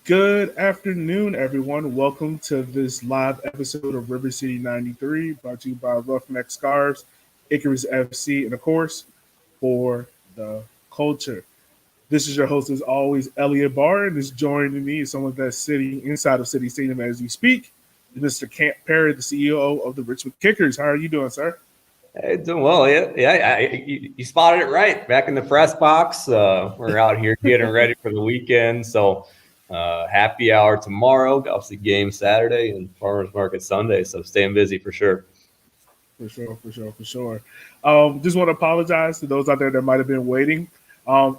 Good afternoon, everyone. Welcome to this live episode of River City 93, brought to you by Roughneck Scarves, Icarus FC, and of course, for the culture. This is your host, as always, Elliot Barr, and is joining me is someone that's sitting inside of City Stadium as we speak, Mr. Camp Peery, the CEO of the Richmond Kickers. How are you doing, sir? Hey, doing well. You spotted it right. Back in the press box. We're out here getting ready for the weekend. So happy hour tomorrow. Obviously, game Saturday and farmers market Sunday. So staying busy for sure. For sure. Just want to apologize to those out there that might have been waiting.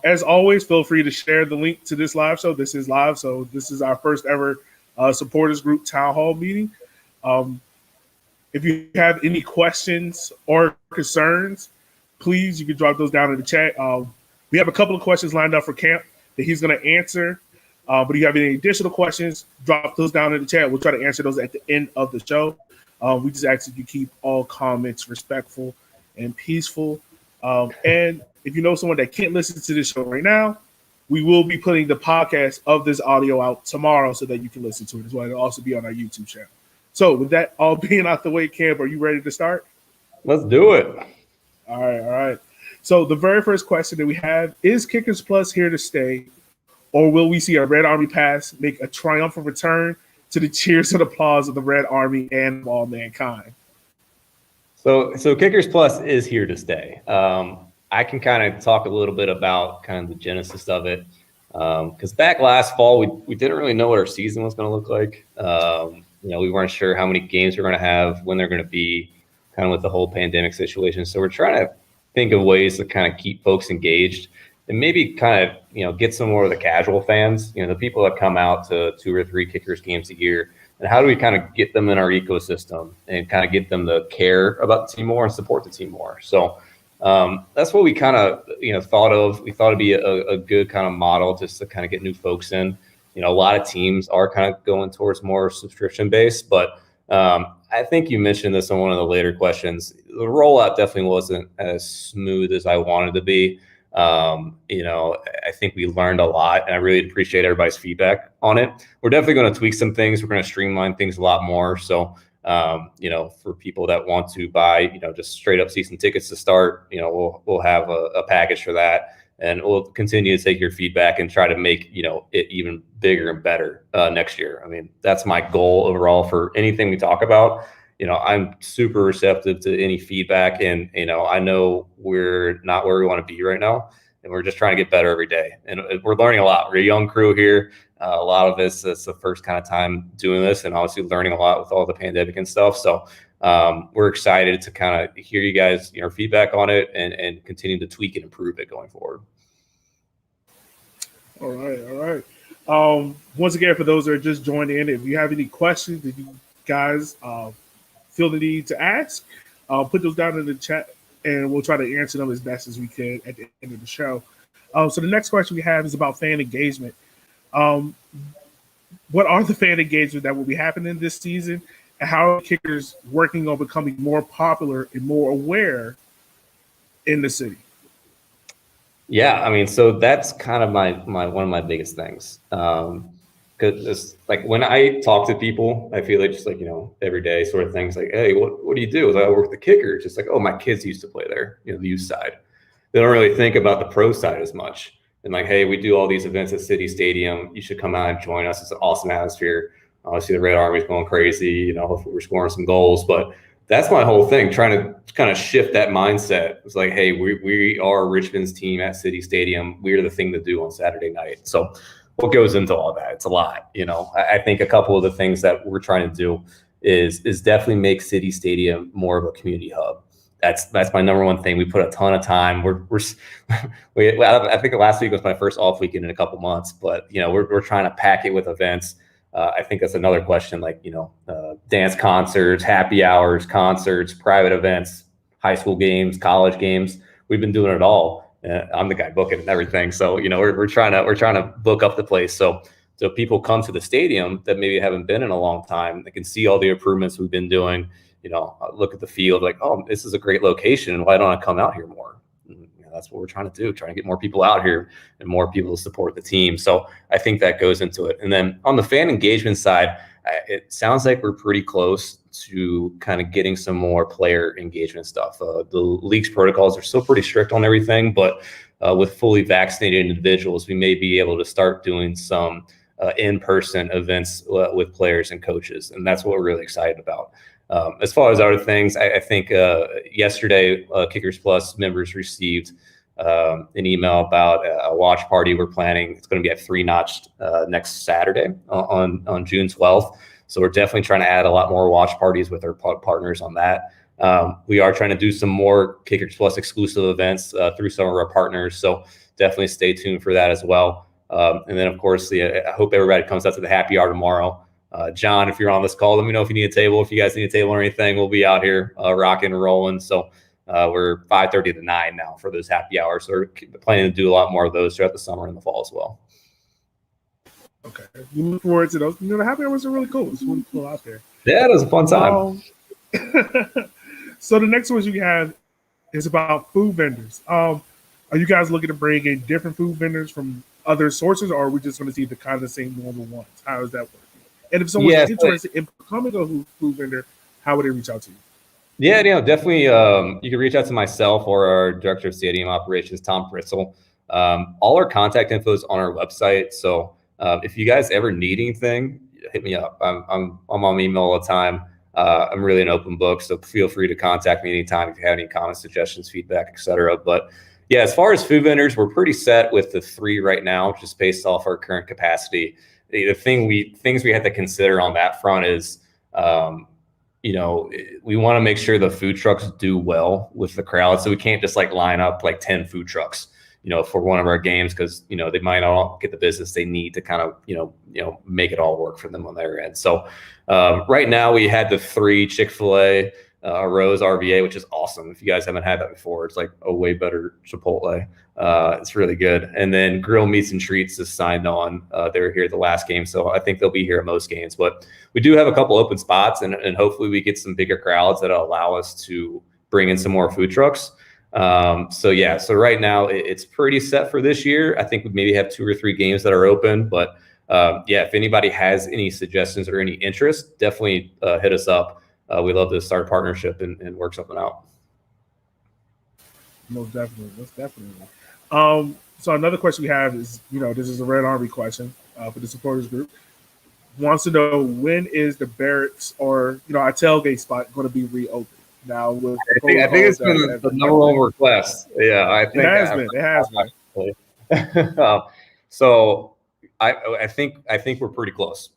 As always, feel free to share the link to this live show. This is live, so this is our first ever supporters group town hall meeting. If you have any questions or concerns, please, you can drop those down in the chat. We have a couple of questions lined up for Camp that he's going to answer. But if you have any additional questions, drop those down in the chat. We'll try to answer those at the end of the show. We just ask that you keep all comments respectful and peaceful. And if you know someone that can't listen to this show right now, we will be putting the podcast of this audio out tomorrow so that you can listen to it as well. It'll also be on our YouTube channel. So with that all being out the way, Camp, are you ready to start? Let's do it. All right. So the very first question that we have is Kickers Plus here to stay, or will we see a Red Army pass make a triumphant return to the cheers and applause of the Red Army and all mankind? So Kickers Plus is here to stay. I can kind of talk a little bit about kind of the genesis of it. Because back last fall, we didn't really know what our season was going to look like. We weren't sure how many games we're going to have, when they're going to be, kind of with the whole pandemic situation. So we're trying to think of ways to kind of keep folks engaged and maybe kind of, get some more of the casual fans, the people that come out to 2 or 3 Kickers games a year. And how do we kind of get them in our ecosystem and kind of get them to care about the team more and support the team more? So that's what we kind of, thought of. We thought it'd be a good kind of model just to kind of get new folks in. A lot of teams are kind of going towards more subscription based, but I think you mentioned this on one of the later questions. The rollout definitely wasn't as smooth as I wanted to be. I think we learned a lot, and I really appreciate everybody's feedback on it. We're definitely going to tweak some things. We're going to streamline things a lot more. So, for people that want to buy, just straight up season tickets to start, we'll have a package for that. And we'll continue to take your feedback and try to make, it even bigger and better next year. I mean, that's my goal overall for anything we talk about. I'm super receptive to any feedback, and, I know we're not where we want to be right now, and we're just trying to get better every day. And we're learning a lot. We're a young crew here. A lot of this is the first kind of time doing this, and obviously learning a lot with all the pandemic and stuff. So we're excited to kind of hear you guys, feedback on it and continue to tweak and improve it going forward. All right. Once again, for those that are just joining in, if you have any questions that you guys feel the need to ask, put those down in the chat, and we'll try to answer them as best as we can at the end of the show. So the next question we have is about fan engagement. What are the fan engagement that will be happening this season, and how are Kickers working on becoming more popular and more aware in the city? Yeah, I mean, so that's kind of my one of my biggest things. Because like when I talk to people, I feel like just like, every day sort of things like, hey, what do you do? I work with the Kickers. Just like, oh, my kids used to play there, the youth side. They don't really think about the pro side as much. And like, hey, we do all these events at City Stadium. You should come out and join us. It's an awesome atmosphere. Obviously, the Red Army's going crazy. Hopefully we're scoring some goals. But that's my whole thing, trying to kind of shift that mindset. It's like, hey, we are Richmond's team at City Stadium. We're the thing to do on Saturday night. So what goes into all that? It's a lot. I think a couple of the things that we're trying to do is definitely make City Stadium more of a community hub. That's my number one thing. We put a ton of time. I think last week was my first off weekend in a couple months, but we're trying to pack it with events. I think that's another question, like dance concerts, happy hours, concerts, private events, high school games, college games. We've been doing it all. I'm the guy booking and everything, so we're trying to book up the place so people come to the stadium that maybe haven't been in a long time. They can see all the improvements we've been doing. Look at the field, like, oh, this is a great location, and why don't I come out here more? that's what we're trying to do, trying to get more people out here and more people to support the team. So I think that goes into it. And then on the fan engagement side, it sounds like we're pretty close to kind of getting some more player engagement stuff. The league's protocols are still pretty strict on everything, but with fully vaccinated individuals, we may be able to start doing some in-person events with players and coaches, and that's what we're really excited about. As far as other things, I think yesterday Kickers Plus members received an email about a watch party we're planning. It's going to be at 3 Notch next Saturday on June 12th. So we're definitely trying to add a lot more watch parties with our partners on that. We are trying to do some more Kickers Plus exclusive events through some of our partners. So definitely stay tuned for that as well. And then, of course, I hope everybody comes out to the happy hour tomorrow. John, if you're on this call, let me know if you need a table. If you guys need a table or anything, we'll be out here rocking and rolling. So we're 5:30 to 9 now for those happy hours. So we're planning to do a lot more of those throughout the summer and the fall as well. Okay. You look forward to those. The happy hours are really cool. It's really cool out there. Yeah, it was a fun time. So the next one you have is about food vendors. Are you guys looking to bring in different food vendors from other sources, or are we just going to see the kind of the same normal ones? How is that working? And if someone's interested in becoming a food vendor, how would they reach out to you? Yeah, definitely. You can reach out to myself or our director of stadium operations, Tom Fritzel. All our contact info is on our website. So if you guys ever need anything, hit me up. I'm on email all the time. I'm really an open book, so feel free to contact me anytime if you have any comments, suggestions, feedback, etc. But yeah, as far as food vendors, we're pretty set with the 3 right now, just based off our current capacity. The things we have to consider on that front is, we want to make sure the food trucks do well with the crowd. So we can't just line up 10 food trucks, for one of our games, because, they might not get the business they need to kind of, make it all work for them on their end. So right now we had the 3 Chick-fil-A, Rose RVA, which is awesome. If you guys haven't had that before, it's a way better Chipotle. It's really good. And then Grill Meats and Treats is signed on. They were here at the last game, so I think they'll be here at most games. But we do have a couple open spots, and hopefully we get some bigger crowds that'll allow us to bring in some more food trucks. So right now it's pretty set for this year. I think we maybe have 2 or 3 games that are open, but if anybody has any suggestions or any interest, definitely hit us up. We'd love to start a partnership and work something out. Most definitely. So another question we have is, this is a Red Army question for the supporters group. Wants to know, when is the barracks or our tailgate spot going to be reopened? Now, with I think it's been the number one request. Yeah, I think it has been. So I think we're pretty close.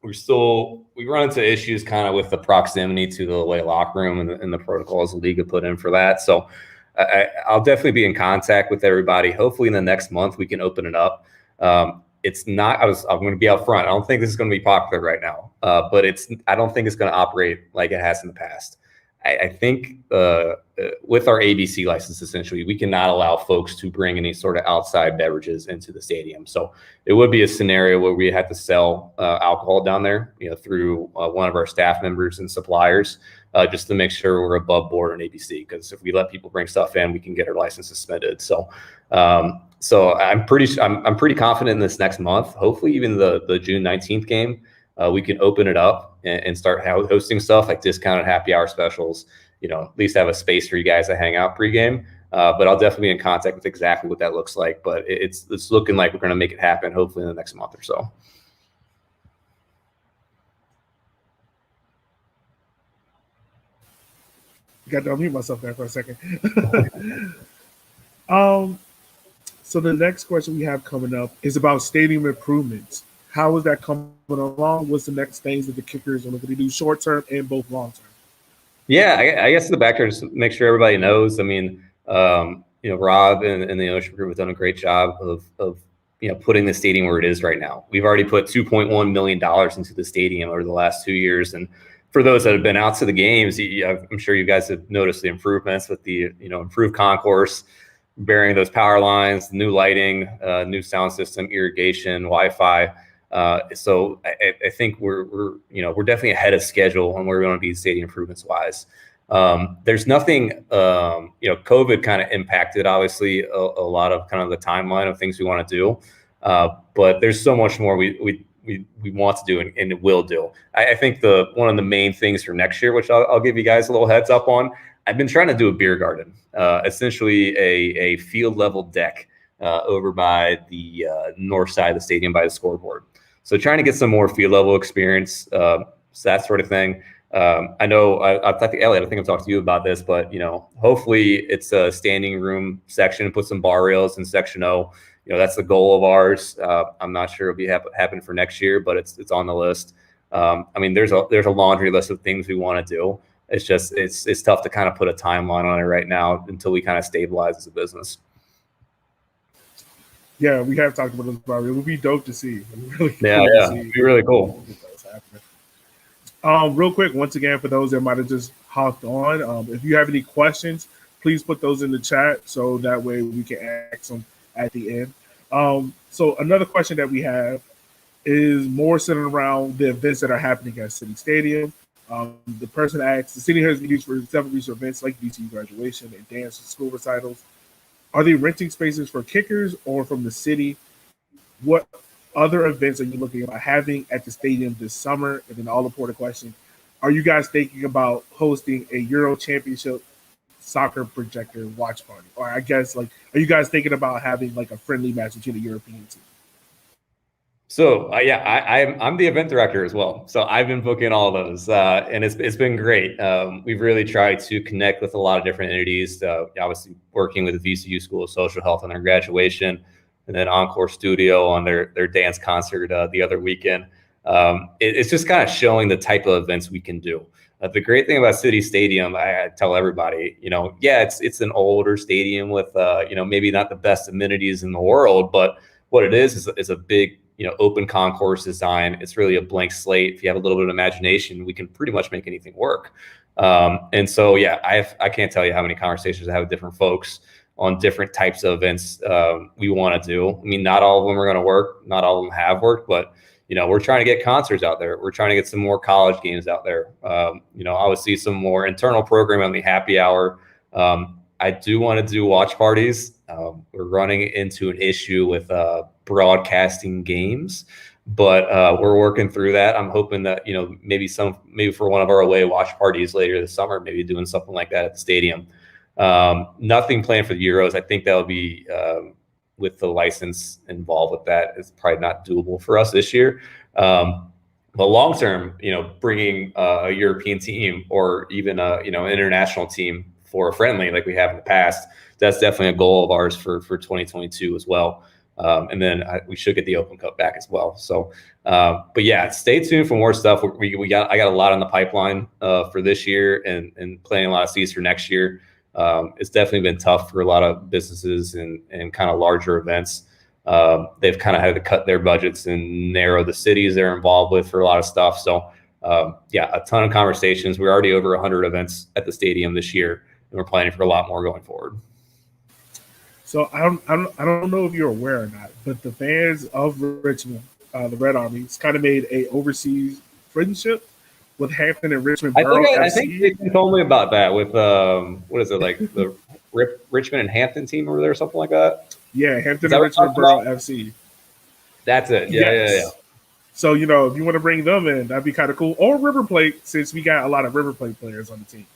We run into issues kind of with the proximity to the away locker room and the protocols the league have put in for that. So I'll definitely be in contact with everybody. Hopefully in the next month we can open it up. It's not. I'm going to be out front. I don't think this is going to be popular right now, but I don't think it's going to operate like it has in the past. I think with our ABC license, essentially, we cannot allow folks to bring any sort of outside beverages into the stadium. So it would be a scenario where we had to sell alcohol down there, through one of our staff members and suppliers, just to make sure we're above board on ABC. Because if we let people bring stuff in, we can get our license suspended. So I'm pretty confident in this next month. Hopefully, even the June 19th game, we can open it up and start hosting stuff like discounted happy hour specials, at least have a space for you guys to hang out pregame. But I'll definitely be in contact with exactly what that looks like. But it's looking like we're going to make it happen, hopefully in the next month or so. Got to unmute myself there for a second. So the next question we have coming up is about stadium improvements. How is that coming along? What's the next things that the Kickers are looking to do, short term and both long term? Yeah, I guess the back there, just make sure everybody knows. I mean, Rob and the ownership group have done a great job of putting the stadium where it is right now. We've already put $2.1 million into the stadium over the last 2 years, and for those that have been out to the games, I'm sure you guys have noticed the improvements with the improved concourse, burying those power lines, new lighting, new sound system, irrigation, Wi-Fi. So I think we're definitely ahead of schedule on where we want to be stadium improvements wise. There's nothing, COVID kind of impacted, obviously, a lot of kind of the timeline of things we want to do. But there's so much more we want to do and will do. I think one of the main things for next year, which I'll give you guys a little heads up on, I've been trying to do a beer garden, essentially a field level deck over by the north side of the stadium by the scoreboard. So trying to get some more field level experience, that sort of thing. I know I think Elliot, I think I've talked to you about this, but hopefully it's a standing room section, put some bar rails in section O. That's the goal of ours. I'm not sure it'll be happen for next year, but it's on the list. There's a laundry list of things we want to do. It's just it's tough to kind of put a timeline on it right now until we kind of stabilize as a business. Yeah, we have talked about this, Bobby. It would be dope to see. It'd be really cool. Real quick, once again, for those that might have just hopped on, if you have any questions, please put those in the chat so that way we can ask them at the end. So another question that we have is more centered around the events that are happening at City Stadium. The person asks, the city has been used for several recent events like VCU graduation and dance and school recitals. Are they renting spaces for kickers or from the city? What other events are you looking at having at the stadium this summer? And then the all-important question, are you guys thinking about hosting a Euro Championship soccer projector watch party? Or I guess, are you guys thinking about having a friendly match between the European team? So I'm the event director as well. So I've been booking all those, and it's been great. We've really tried to connect with a lot of different entities. Obviously, working with the VCU School of Social Health on their graduation, and then Encore Studio on their dance concert the other weekend. It's just kind of showing the type of events we can do. The great thing about City Stadium, I tell everybody, it's an older stadium with maybe not the best amenities in the world, but what it is a big open concourse design. It's really a blank slate. If you have a little bit of imagination, we can pretty much make anything work. And so, I can't tell you how many conversations I have with different folks on different types of events we want to do. Not all of them are going to work. Not all of them have worked, but we're trying to get concerts out there. We're trying to get some more college games out there. Obviously some more internal programming on the happy hour. I do want to do watch parties. We're running into an issue with broadcasting games, but we're working through that. I'm hoping that maybe for one of our away watch parties later this summer, maybe doing something like that at the stadium. Nothing planned for the Euros. I think that'll be with the license involved with that. It's probably not doable for us this year. But long term, bringing a European team or even an international team for a friendly like we have in the past, that's definitely a goal of ours for 2022 as well. And then we should get the Open Cup back as well. So, but stay tuned for more stuff. I got a lot on the pipeline for this year and planning a lot of seats for next year. It's definitely been tough for a lot of businesses and kind of larger events. They've kind of had to cut their budgets and narrow the cities they're involved with for a lot of stuff. So, a ton of conversations. We're already over 100 events at the stadium this year, and we're planning for a lot more going forward. So I don't know if you're aware or not, but the fans of Richmond, the Red Armies, kind of made a overseas friendship with Hampton and Richmond Borough FC. I think they told me about that with what is it, like the Richmond and Hampton team over there or something like that? Yeah, Hampton and Richmond Borough FC. That's it. Yeah. So if you want to bring them in, that'd be kind of cool. Or River Plate, since we got a lot of River Plate players on the team.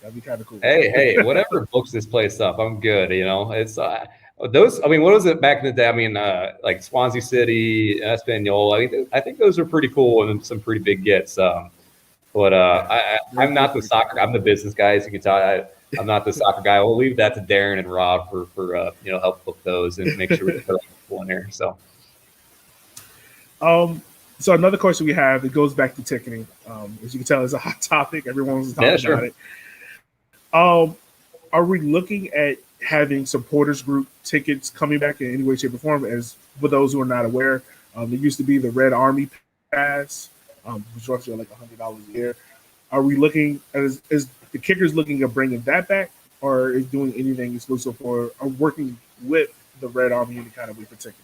That'd be kind of cool. Hey, whatever books this place up, I'm good. It's those. What was it back in the day? Like Swansea City, Espanola. I think those are pretty cool and some pretty big gets. But I'm not the soccer. I'm the business guy, as you can tell. I'm not the soccer guy. We'll leave that to Darren and Rob for help book those and make sure we put one here. So. So another question we have, it goes back to ticketing. As you can tell, it's a hot topic. Everyone's talking about it. Are we looking at having supporters group tickets coming back in any way, shape, or form? As for those who are not aware, there used to be the Red Army Pass, which was like $100 a year. Are we looking is the Kickers looking at bringing that back, or is doing anything exclusive for or working with the Red Army in any kind of way for ticketing?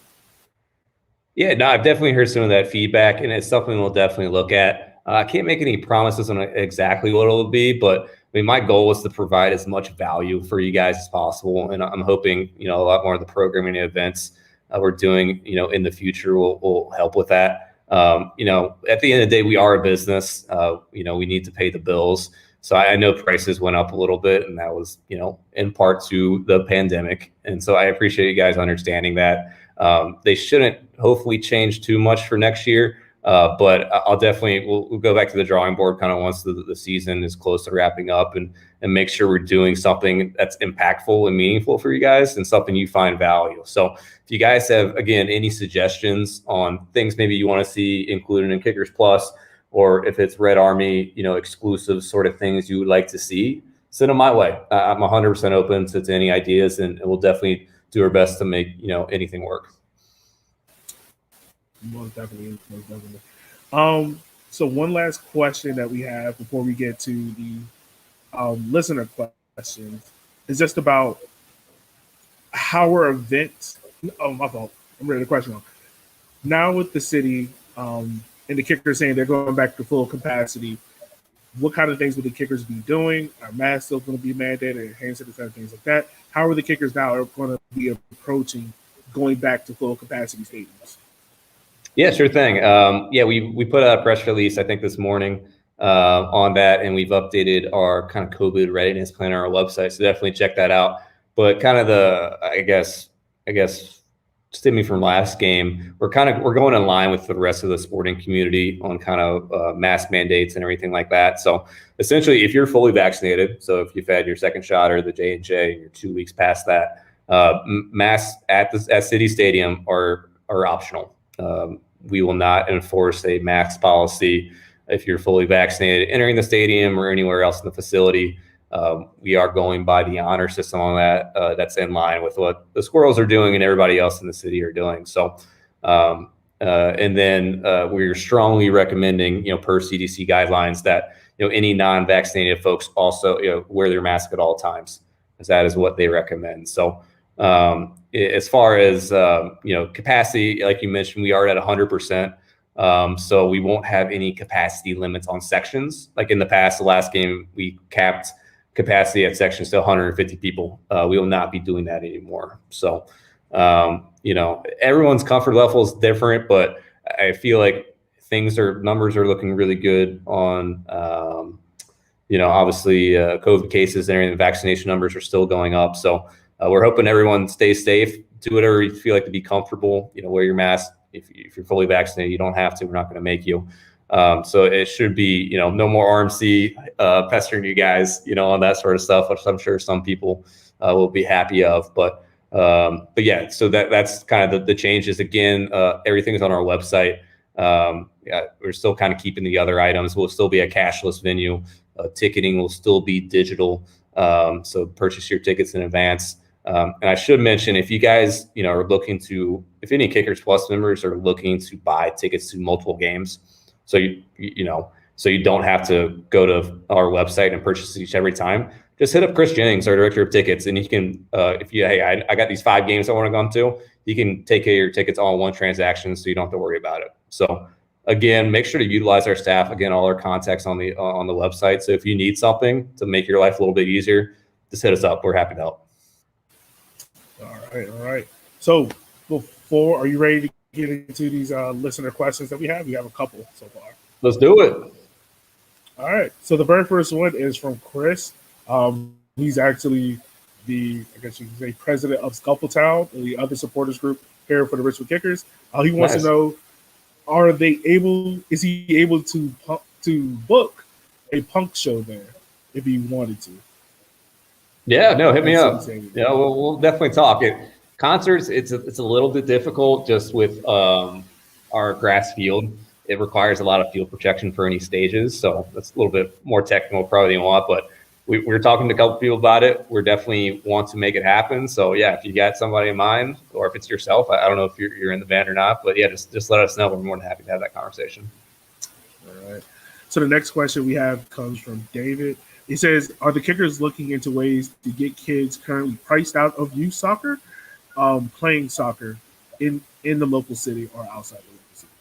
Yeah, no, I've definitely heard some of that feedback, and it's something we'll definitely look at. I can't make any promises on exactly what it'll be, but mean, my goal is to provide as much value for you guys as possible. And I'm hoping, a lot more of the programming and events we're doing, in the future will help with that. At the end of the day, we are a business. We need to pay the bills. So I know prices went up a little bit, and that was, in part to the pandemic. And so I appreciate you guys understanding that. They shouldn't hopefully change too much for next year. But I'll definitely, we'll go back to the drawing board kind of once the season is close to wrapping up and make sure we're doing something that's impactful and meaningful for you guys and something you find value. So if you guys have, again, any suggestions on things maybe you want to see included in Kickers Plus, or if it's Red Army, exclusive sort of things you would like to see, send them my way. I'm 100% open to any ideas, and we'll definitely do our best to make, anything work. Most definitely. So one last question that we have before we get to the listener questions is just about how our events. Oh, my fault. I'm ready to question wrong. Now with the city and the Kickers saying they're going back to full capacity, what kind of things will the Kickers be doing? Are masks still going to be mandated? Hand sanitizer, things like that. How are the Kickers now going to be approaching going back to full capacity stadiums? Yeah, sure thing. We put out a press release, I think, this morning on that, and we've updated our kind of COVID readiness plan on our website. So definitely check that out. But kind of I guess, stemming from last game, we're going in line with the rest of the sporting community on kind of mask mandates and everything like that. So essentially, if you're fully vaccinated, so if you've had your second shot or the J&J, and you're 2 weeks past that, masks at City Stadium are optional. We will not enforce a mask policy if you're fully vaccinated entering the stadium or anywhere else in the facility. We are going by the honor system on that. That's in line with what the Squirrels are doing and everybody else in the city are doing. So, and then we're strongly recommending, per CDC guidelines, that any non-vaccinated folks also wear their mask at all times, because that is what they recommend. So. As far as capacity, like you mentioned, we are at 100%. So we won't have any capacity limits on sections. Like in the past, the last game, we capped capacity at sections to 150 people. We will not be doing that anymore. So, everyone's comfort level is different, but I feel like numbers are looking really good on, obviously COVID cases and everything. Vaccination numbers are still going up. So we're hoping everyone stays safe, do whatever you feel like to be comfortable, wear your mask. If you're fully vaccinated, you don't have to, we're not going to make you. So it should be, no more RMC pestering you guys, on that sort of stuff, which I'm sure some people will be happy of. But yeah, so that's kind of the changes. Again, everything is on our website. We're still kind of keeping the other items. We'll still be a cashless venue. Ticketing will still be digital. So purchase your tickets in advance. And I should mention, if you guys, are looking to, if any Kickers Plus members are looking to buy tickets to multiple games, so so you don't have to go to our website and purchase each every time, just hit up Chris Jennings, our director of tickets, and you can, I got these 5 games I want to come to, you can take care of your tickets all in one transaction, so you don't have to worry about it. So again, make sure to utilize our staff. Again, all our contacts on the website. So if you need something to make your life a little bit easier, just hit us up. We're happy to help. All right. So are you ready to get into these listener questions that we have? We have a couple so far. Let's do it. All right. So the very first one is from Chris. He's actually I guess you can say, president of Scuffletown, the other supporters group here for the Richmond Kickers. He wants to know, is he able to book a punk show there if he wanted to? Yeah, no, hit me up. Yeah, we'll definitely talk. Concerts, it's a little bit difficult just with our grass field. It requires a lot of field protection for any stages, so that's a little bit more technical probably than you want, but we're talking to a couple people about it. We're definitely want to make it happen. So yeah, if you got somebody in mind, or if it's yourself, I don't know if you're in the band or not, but yeah, just let us know. We're more than happy to have that conversation. All right. So the next question we have comes from David. He says, are the Kickers looking into ways to get kids currently priced out of youth soccer, playing soccer in the local city or outside the local city?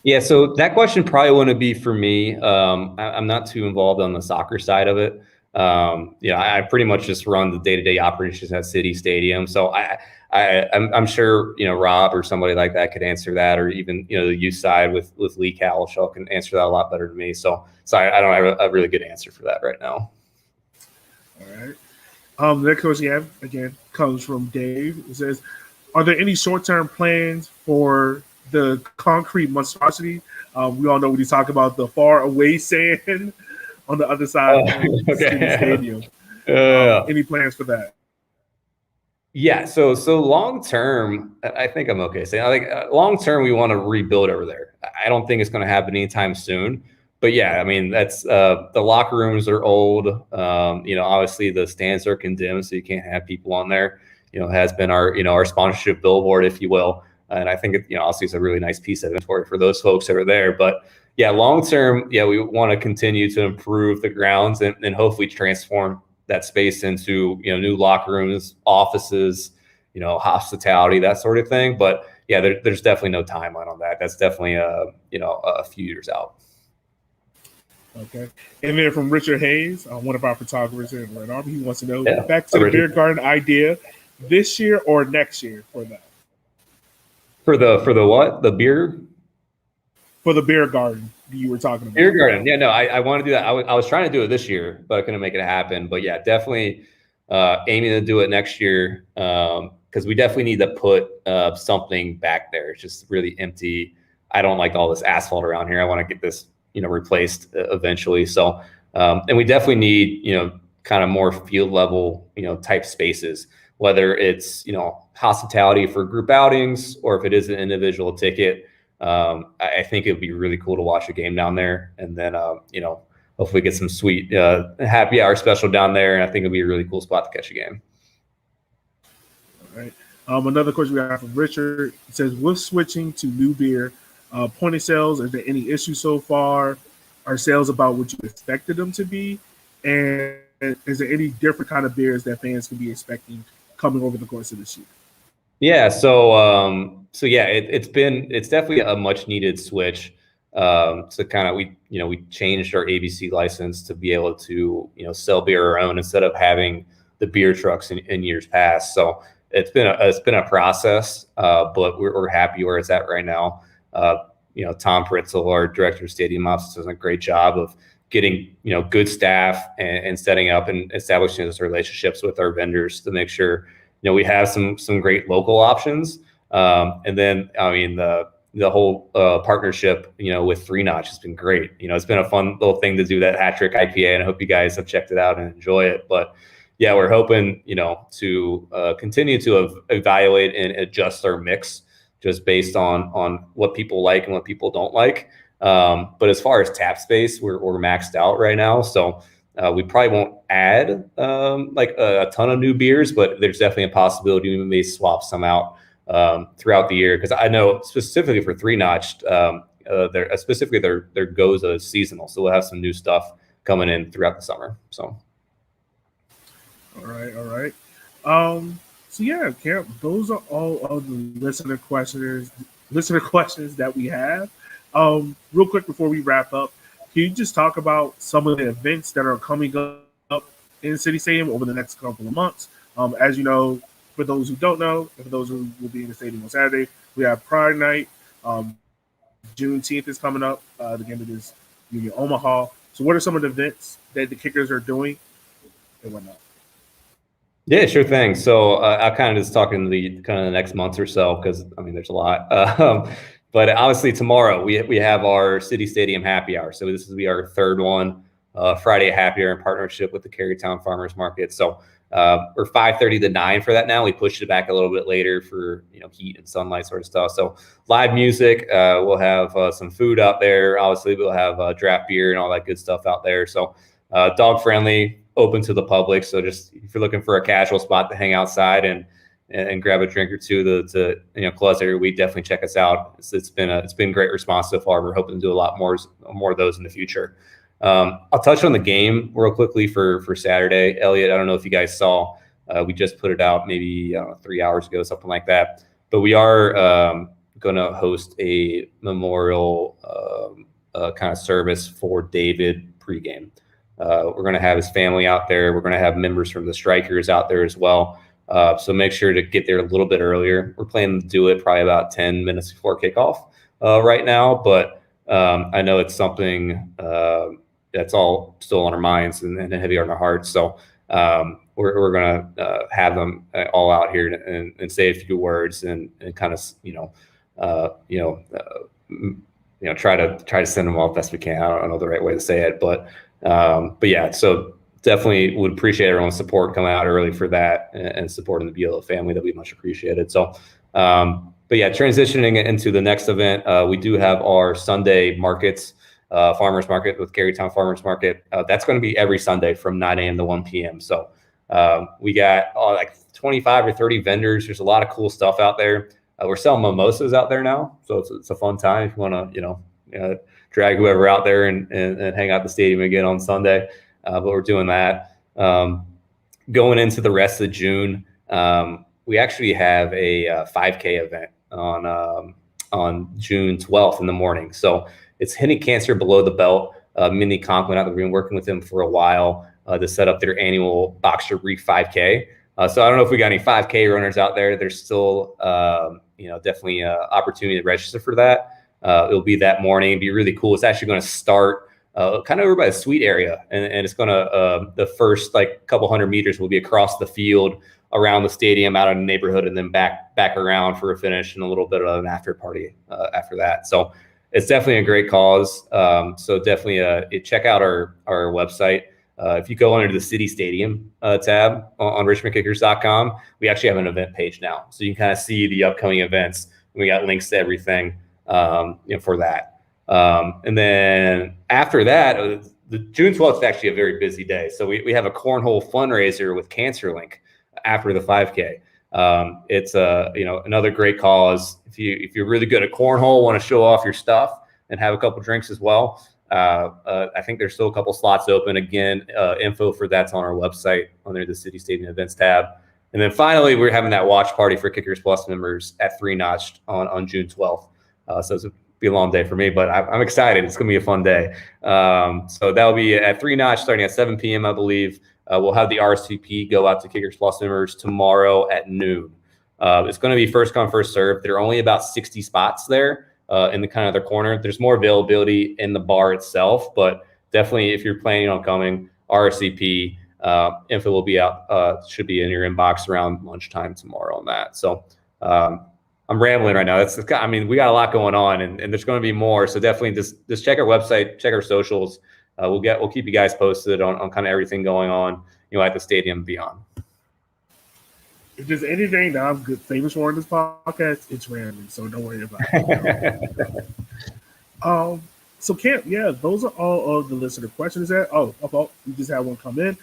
Yeah, so that question probably wouldn't be for me. I'm not too involved on the soccer side of it. I pretty much just run the day-to-day operations at City Stadium. So I'm sure Rob or somebody like that could answer that, or even the youth side with Lee Cowlishaw can answer that a lot better than me. So I don't have a really good answer for that right now. All right. The next question you have again comes from Dave. It says, "Are there any short-term plans for the concrete monstrosity?" We all know when you talk about the far away sand on the other side of City Stadium. Any plans for that? Yeah, so long term, I think I'm okay saying. Long term, we want to rebuild over there. I don't think it's going to happen anytime soon. But yeah, I mean that's the locker rooms are old. Obviously the stands are condemned, so you can't have people on there. It has been our sponsorship billboard, if you will. And I think obviously it's a really nice piece of inventory for those folks that are there. But yeah, long term, yeah, we want to continue to improve the grounds and hopefully transform that space into new locker rooms, offices, hospitality, that sort of thing. But yeah, there's definitely no timeline on that. That's definitely a few years out. Okay. And then from Richard Hayes, one of our photographers in Red Army, he wants to know, back to the beer garden idea, this year or next year for that? For the what? The beer? For the beer garden you were talking about. Beer garden. Yeah, no, I want to do that. I was trying to do it this year, but I couldn't make it happen. But yeah, definitely aiming to do it next year because we definitely need to put something back there. It's just really empty. I don't like all this asphalt around here. I want to get this replaced eventually. So, and we definitely need, kind of more field level, type spaces, whether it's, hospitality for group outings or if it is an individual ticket. I think it would be really cool to watch a game down there and then, hopefully get some sweet happy hour special down there. And I think it'd be a really cool spot to catch a game. All right. Another question we have from Richard. It says, with switching to new beer, point of sales, are there any issues so far? Are sales about what you expected them to be? And is there any different kind of beers that fans can be expecting coming over the course of this year? Yeah, so yeah, it's definitely a much needed switch. So kind of we changed our ABC license to be able to sell beer our own instead of having the beer trucks in years past. So it's been a process, but we're happy where it's at right now. Tom Pritzel, our director of stadium ops, does a great job of getting good staff and setting up and establishing those relationships with our vendors to make sure we have some great local options. And then I mean the whole partnership with Three Notch has been great. It's been a fun little thing to do, that hat trick IPA, and I hope you guys have checked it out and enjoy it. But yeah, we're hoping to continue to evaluate and adjust our mix just based on what people like and what people don't like. But as far as tap space, we're maxed out right now. So we probably won't add like a ton of new beers, but there's definitely a possibility we may swap some out throughout the year. Because I know specifically for Three Notch, specifically their Goza is seasonal. So we'll have some new stuff coming in throughout the summer. So. All right. So yeah, Camp, those are all of the listener questions that we have. Real quick before we wrap up, can you just talk about some of the events that are coming up in City Stadium over the next couple of months? As you know, for those who don't know, and for those who will be in the stadium on Saturday, we have Pride Night. Juneteenth is coming up. The game is Union Omaha. So what are some of the events that the Kickers are doing and whatnot? Yeah, sure thing. So I'll kind of just talk in the next month or so, because I mean there's a lot. But obviously tomorrow we have our City Stadium happy hour. So this will be our third one, Friday happy hour in partnership with the Carytown Farmers Market. So we're 5:30 to 9 for that now. We pushed it back a little bit later for heat and sunlight sort of stuff. So live music. We'll have some food out there. Obviously we'll have draft beer and all that good stuff out there. So dog friendly, open to the public. So just if you're looking for a casual spot to hang outside and grab a drink or two to close every week, definitely check us out. It's been great response so far. We're hoping to do a lot more of those in the future. I'll touch on the game real quickly for Saturday. Elliot, I don't know if you guys saw, we just put it out maybe 3 hours ago, something like that. But we are going to host a memorial kind of service for David pregame. We're going to have his family out there. We're going to have members from the Strikers out there as well. So make sure to get there a little bit earlier. We're planning to do it probably about 10 minutes before kickoff right now, but I know it's something that's all still on our minds and heavy on our hearts. So we're going to have them all out here and say a few words and kind of, try to send them off best we can. I don't know the right way to say it, but yeah, so definitely would appreciate everyone's support coming out early for that and supporting the BLO family. That'd be much appreciated. So, but yeah, transitioning into the next event, we do have our Sunday markets, farmers market with Carytown Farmers Market. That's going to be every Sunday from 9 a.m. to 1 p.m. So we got like 25 or 30 vendors. There's a lot of cool stuff out there. We're selling mimosas out there now, so it's a fun time if you want to, drag whoever out there and hang out at the stadium again on Sunday. But we're doing that. Going into the rest of June, we actually have a 5K event on June 12th in the morning. So it's Hitting Cancer Below the Belt. Minnie Conklin, we've been working with them for a while to set up their annual Boxer Brief 5K. So I don't know if we got any 5K runners out there. There's still, definitely an opportunity to register for that. It'll be that morning. It'll be really cool. It's actually going to start kind of over by the suite area. And it's going to, the first like couple hundred meters will be across the field, around the stadium, out in the neighborhood, and then back around for a finish and a little bit of an after party after that. So it's definitely a great cause. So definitely check out our website. If you go under the City Stadium tab on richmondkickers.com, we actually have an event page now. So you can kind of see the upcoming events. We got links to everything for that. And then after that, the June 12th is actually a very busy day. So we have a cornhole fundraiser with CancerLink after the 5K. It's another great cause. If you're really good at cornhole, want to show off your stuff and have a couple drinks as well, I think there's still a couple slots open. Again, info for that's on our website under the City Stadium Events tab. And then finally, we're having that watch party for Kickers Plus members at 3 Notch on June 12th. So it's be a long day for me, but I'm excited. It's going to be a fun day. So that'll be at 3 Notch starting at 7 p.m., I believe. We'll have the RSVP go out to Kickers Plus members tomorrow at noon. It's going to be first come, first serve. There are only about 60 spots there in the kind of the corner. There's more availability in the bar itself, but definitely if you're planning on coming, RSVP info will be out, should be in your inbox around lunchtime tomorrow on that. So I'm rambling right now. We got a lot going on and there's going to be more. So definitely just check our website, check our socials. We'll keep you guys posted on kind of everything going on, at the stadium and beyond. If there's anything that I'm famous for in this podcast, it's rambling. So don't worry about it. So Camp, those are all of the listener questions there. We just had one come in.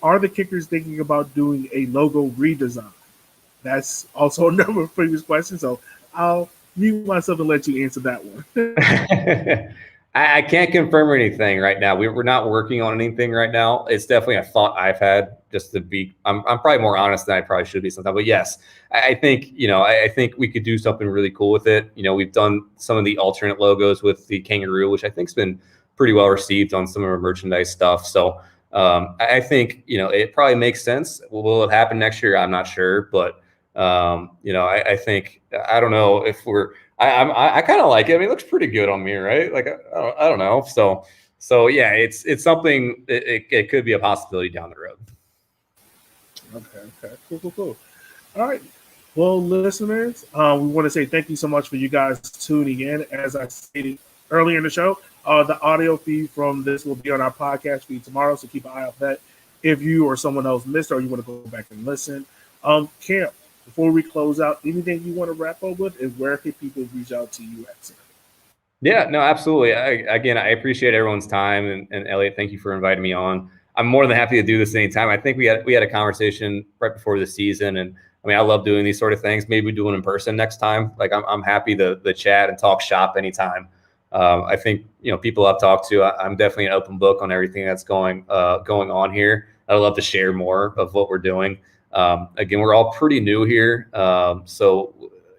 Are the Kickers thinking about doing a logo redesign? That's also a number of previous questions. So I'll mute myself and let you answer that one. I can't confirm anything right now. We're not working on anything right now. It's definitely a thought I've had just to be, I'm probably more honest than I probably should be sometimes, but yes, I think, I think we could do something really cool with it. We've done some of the alternate logos with the kangaroo, which I think's been pretty well received on some of our merchandise stuff. So I think, it probably makes sense. Will it happen next year? I'm not sure, but I think, I don't know if I kind of like it. I mean, it looks pretty good on me, right? Like, I don't know. So yeah, it's something, it could be a possibility down the road. Okay. Cool. All right. Well, listeners, we want to say thank you so much for you guys tuning in. As I stated earlier in the show, the audio feed from this will be on our podcast feed tomorrow. So keep an eye out for that. If you or someone else missed or you want to go back and listen. Camp, before we close out, anything you want to wrap up with, and where can people reach out to you at, sir? Yeah, no, absolutely. I appreciate everyone's time, and Elliot, thank you for inviting me on. I'm more than happy to do this anytime. I think we had a conversation right before the season, and I love doing these sort of things. Maybe we do it in person next time. Like I'm happy to chat and talk shop anytime. I think people I've talked to, I'm definitely an open book on everything that's going on here. I'd love to share more of what we're doing. Again, we're all pretty new here, so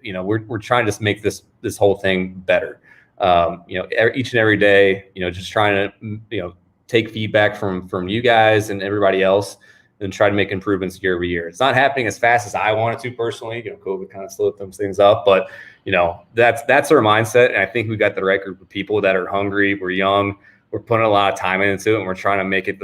we're trying to just make this whole thing better. Each and every day, just trying to, take feedback from you guys and everybody else and try to make improvements year over year. It's not happening as fast as I wanted to personally. COVID kind of slowed those things up, but that's our mindset. And I think we got the right group of people that are hungry. We're young. We're putting a lot of time into it, and we're trying to make it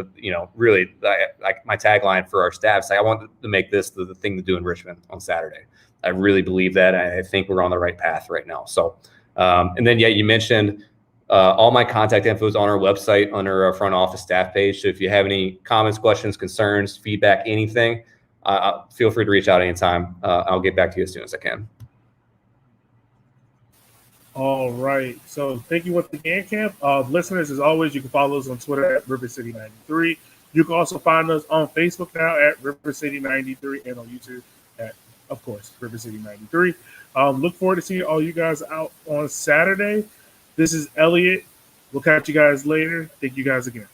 really like my tagline for our staff. I want to make this the thing to do in Richmond on Saturday. I really believe that. I think we're on the right path right now. So, and then, you mentioned all my contact info is on our website under our front office staff page. So if you have any comments, questions, concerns, feedback, anything, feel free to reach out anytime. I'll get back to you as soon as I can. All right. So thank you once again, Camp. Listeners, as always, you can follow us on Twitter at River City 93. You can also find us on Facebook now at River City 93 and on YouTube at, of course, River City 93. Look forward to seeing all you guys out on Saturday. This is Elliot. We'll catch you guys later. Thank you guys again.